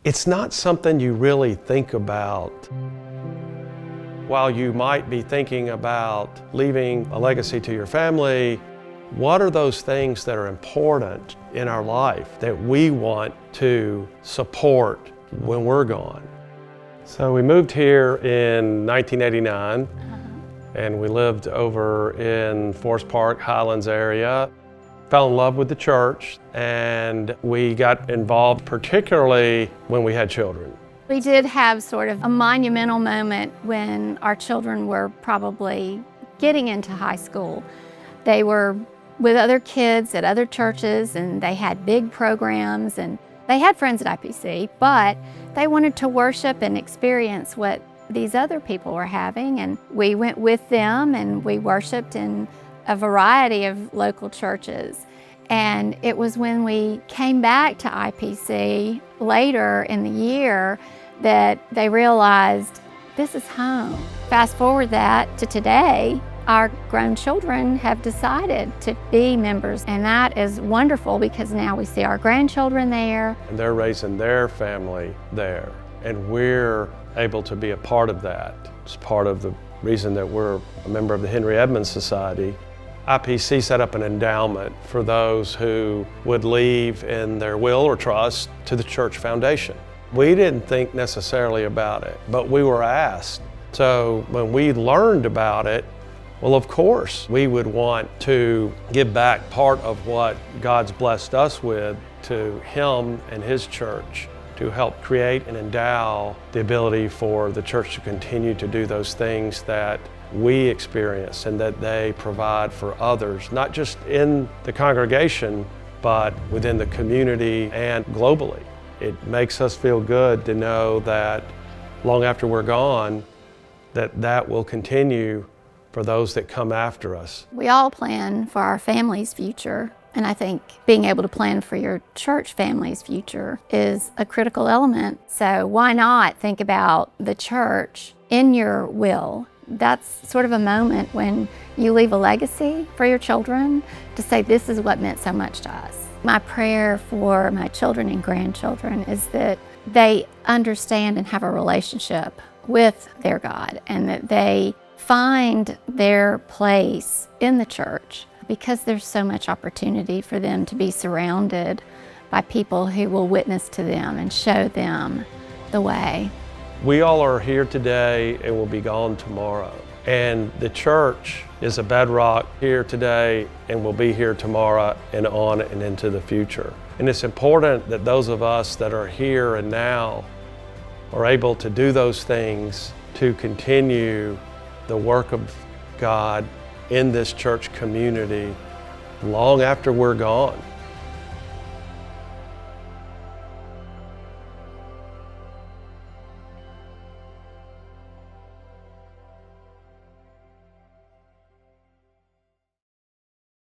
It's not something you really think about. While you might be thinking about leaving a legacy to your family, what are those things that are important in our life that we want to support when we're gone? So we moved here in 1989, and we lived over in Forest Park, Highlands area. Fell in love with the church, and we got involved particularly when we had children. We did have sort of a monumental moment when our children were probably getting into high school. They were with other kids at other churches, and they had big programs, and they had friends at IPC, but they wanted to worship and experience what these other people were having, and we went with them and we worshiped in a variety of local churches. And it was when we came back to IPC later in the year that they realized this is home. Fast forward that to today, our grown children have decided to be members, and that is wonderful because now we see our grandchildren there. And they're raising their family there, and we're able to be a part of that. It's part of the reason that we're a member of the Henry Edmonds Society. IPC set up an endowment for those who would leave in their will or trust to the church foundation. We didn't think necessarily about it, but we were asked. So when we learned about it, well, of course, we would want to give back part of what God's blessed us with to Him and His church to help create and endow the ability for the church to continue to do those things that we experience and that they provide for others, not just in the congregation, but within the community and globally. It makes us feel good to know that long after we're gone, that will continue for those that come after us. We all plan for our family's future, and I think being able to plan for your church family's future is a critical element. So why not think about the church in your will? That's sort of a moment when you leave a legacy for your children to say, this is what meant so much to us. My prayer for my children and grandchildren is that they understand and have a relationship with their God, and that they find their place in the church, because there's so much opportunity for them to be surrounded by people who will witness to them and show them the way. We all are here today and will be gone tomorrow. And the church is a bedrock here today and will be here tomorrow and on and into the future. And it's important that those of us that are here and now are able to do those things to continue the work of God in this church community long after we're gone.